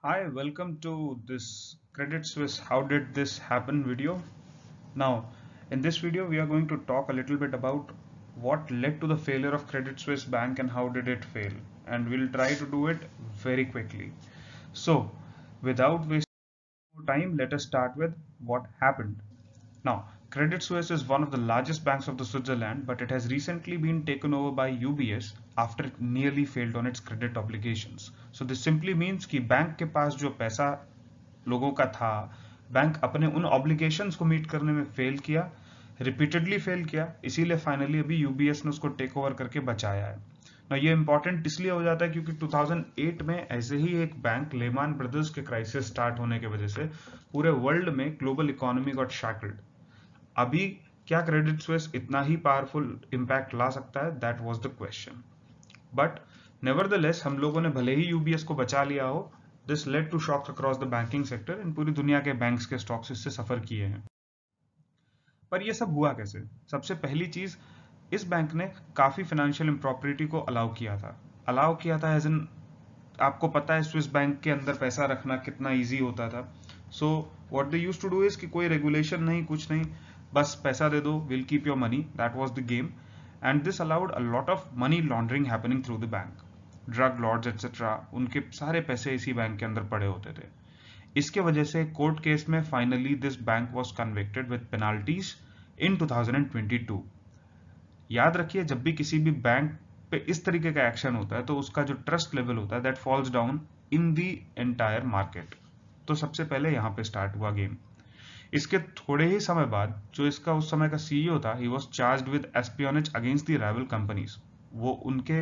Hi, welcome to this Credit Suisse How Did This Happen video. Now, in this video, we are going to talk a little bit about what led to the failure of Credit Suisse Bank and how did it fail. And we'll try to do it very quickly. So, without wasting more time, let us start with what happened. Now, Credit Suisse is one of the largest banks of the Switzerland, but it has recently been taken over by UBS after it nearly failed on its credit obligations. So this simply means कि bank के पास जो पैसा लोगों का था, bank अपने उन obligations को मीट करने में फेल किया, रिपीटेडली फेल किया, इसीलिए फाइनली अभी यूबीएस ने उसको टेक ओवर करके बचाया है। ना ये इंपॉर्टेंट इसलिए हो जाता है क्योंकि 2008 में ऐसे ही एक बैंक लेमान ब्रदर्स के क्राइसिस स्टार्ट होने की वजह से पूरे वर्ल्ड में ग्लोबल इकोनॉमी गॉट शैकल्ड। अभी क्या क्रेडिट स्विस इतना ही पावरफुल इंपैक्ट ला सकता है? That was the question. But nevertheless हम लोगों ने भले ही यूबीएस को बचा लिया हो, this led to shocks across the banking sector and पूरी दुनिया के बैंक्स के स्टॉक्स इससे सफर किए हैं। पर ये सब हुआ कैसे? सबसे पहली चीज, इस बैंक ने काफी फाइनेंशियल इम्प्रॉपर्टी को अलाउ किया था एज इन, आपको पता है स्विस बैंक के अंदर पैसा रखना कितना इजी होता था। So what they used to do is कि कोई रेगुलेशन नहीं, कुछ नहीं, बस पैसा दे दो, will keep your money, that was the game. And this allowed a lot of money laundering happening through the bank. Drug lords etcetera, उनके सारे पैसे इसी बैंक के अंदर पड़े होते थे। इसके वजह से कोर्ट केस में finally this bank was convicted with penalties in 2022। याद रखिए, जब भी किसी भी बैंक पे इस तरीके का एक्शन होता है तो उसका जो ट्रस्ट लेवल होता है that falls down in the entire market. तो सबसे पहले यहाँ पे स्टार्ट हुआ गेम। इसके थोड़े ही समय बाद जो इसका उस समय का सीईओ था, he was charged with espionage against the rival companies. वो उनके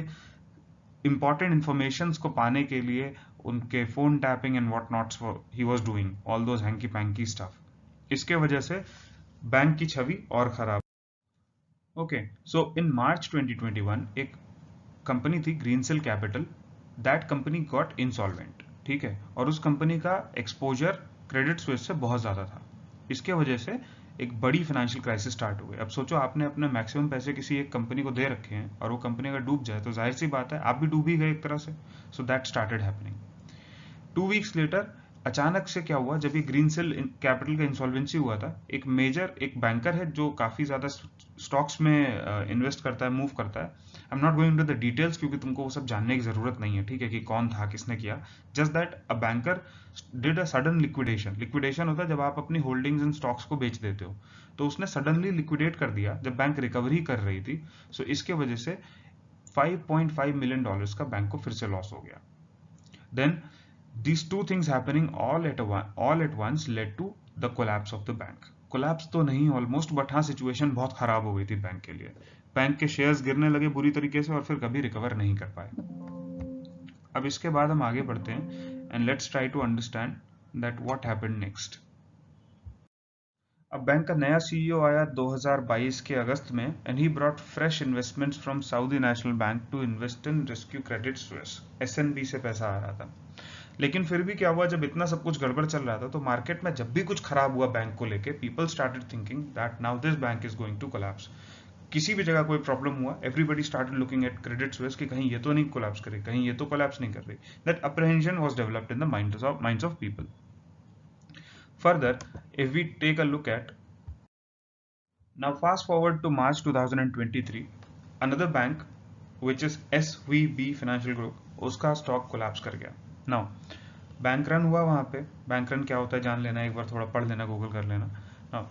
इंपॉर्टेंट इंफॉर्मेशंस को पाने के लिए उनके phone tapping and what nots he was doing all those hanky panky stuff. इसके वजह से बैंक की छवि और खराब। ओके, सो इन मार्च 2021 एक कंपनी थी Greensill capital, that company got insolvent. ठीक है, और उस कंपनी का एक्सपोजर क्रेडिट स्विस से बहुत ज्यादा था। इसके वजह से एक बड़ी फाइनेंशियल क्राइसिस स्टार्ट हो गई। अब सोचो, आपने अपने मैक्सिमम पैसे किसी एक कंपनी को दे रखे हैं और वो कंपनी अगर डूब जाए तो जाहिर सी बात है आप भी डूब ही गए एक तरह से। So that started happening. 2 weeks later अचानक से क्या हुआ, जब ये ग्रीनसिल कैपिटल का इंसॉल्वेंसी हुआ था, एक बैंकर है जो काफी ज्यादा स्टॉक्स में इन्वेस्ट करता है, मूव करता है। I am not going to the details क्योंकि तुमको वो सब जानने की जरूरत नहीं है, ठीक है, कि कौन था, किसने किया। Just that a banker did a sudden liquidation. Liquidation होता है जब आप अपनी होल्डिंग्स इन स्टॉक्स को बेच देते हो। तो उसने सडनली लिक्विडेट कर दिया जब बैंक रिकवरी कर रही थी। सो इसके वजह से $5.5 मिलियन का बैंक को फिर से लॉस हो गया। Then these two things happening all at once led to the collapse of the bank. Collapse तो नहीं ऑलमोस्ट, बट हाँ सिचुएशन बहुत खराब हो गई थी बैंक के लिए। बैंक के शेयर्स गिरने लगे बुरी तरीके से और फिर कभी रिकवर नहीं कर पाए। अब इसके बाद हम आगे बढ़ते हैं and let's try to understand that what happened next. अब बैंक का नया सीईओ आया 2022 के अगस्त में and he brought fresh investments from Saudi National Bank to invest in rescue Credit Suisse. SNB से पैसा आ रहा था। लेकिन फिर भी क्या हुआ, जब इतना सब कुछ गड़बड़ चल रहा था तो मार्केट में जब भी कुछ खराब हुआ बैंक को लेके, people started thinking that now this bank is going to collapse. किसी भी जगह कोई प्रॉब्लम हुआ, everybody started looking at Credit Suisse कि कहीं ये तो नहीं कोलैप्स करे, कहीं ये तो कोलैप्स नहीं कर रही। That apprehension was developed in the minds of people. Further, if we take a look at now fast forward to March 2023, another bank which is SVB Financial Group, उसका स्टॉक कोलैप्स कर गया। Now bank run हुआ वहां पे। Bank run क्या होता है जान लेना, एक बार थोड़ा पढ़ लेना, गूगल कर लेना। नाउ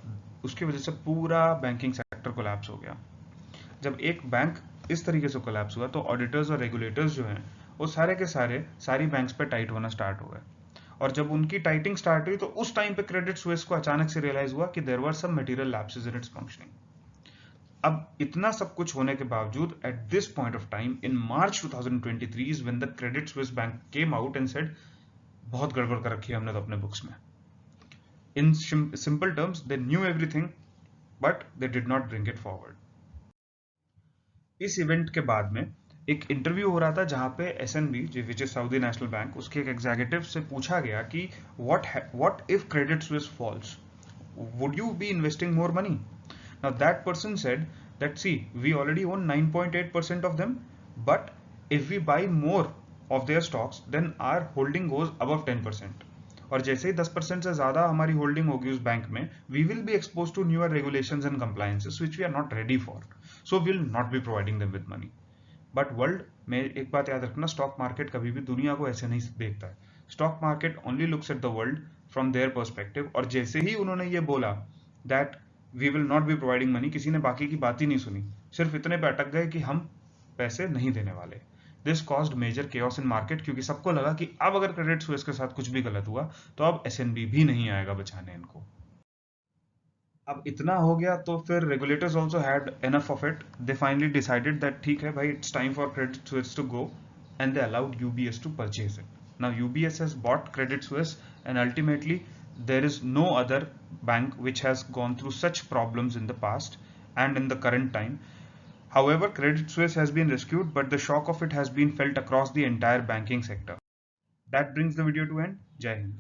उसकी वजह से पूरा बैंकिंग सेक्टर कोलैप्स हो गया। जब एक बैंक इस तरीके से कोलैप्स हुआ तो ऑडिटर्स और रेगुलेटर्स जो हैं वो सारे के सारी बैंक्स पे टाइट होना स्टार्ट हो गए। और जब उनकी टाइटिंग स्टार्ट हुई तो उस टाइम पे क्रेडिट स्विस को अचानक से रियलाइज हुआ कि there were some material lapses in its functioning. अब इतना सब कुछ होने के बावजूद at this point of time in March 2023 is when the Credit Suisse bank came out and said बहुत गड़बड़ कर रखी है हमने तो अपने बुक्स में। In simple terms, they knew everything but they did not bring it forward. इस इवेंट के बाद में एक इंटरव्यू हो रहा था जहां पे SNB which is Saudi National Bank, उसके एक एग्जीक्यूटिव से पूछा गया कि what if Credit Suisse falls, would you be investing more money? Now that person said that see we already own 9.8% of them, but if we buy more of their stocks, then our holding goes above 10%. और जैसे ही 10% से ज़्यादा हमारी holding होगी उस bank में, we will be exposed to newer regulations and compliances which we are not ready for. So we will not be providing them with money. But world में एक बात याद रखना, स्टॉक मार्केट कभी भी दुनिया को ऐसे नहीं देखता है. Stock market only looks at the world from their perspective. और जैसे ही उन्होंने ये बोला that we will not be providing money, किसी ने बाकी की बात ही नहीं सुनी, सिर्फ इतने पे अटक गए कि हम पैसे नहीं देने वाले. This caused major chaos in market, क्योंकि सबको लगा कि अब अगर क्रेडिट स्विस के साथ कुछ भी गलत हुआ तो अब एसएनबी भी नहीं आएगा बचाने इनको. अब इतना हो गया तो फिर regulators also had enough of it. They finally decided that ठीक है भाई, it's time for Credit Suisse to go, and they allowed UBS to purchase it. Now UBS has bought Credit Suisse, and ultimately there is no other bank which has gone through such problems in the past and in the current time. However, Credit Suisse has been rescued, but the shock of it has been felt across the entire banking sector. That brings the video to end. Jai Hind.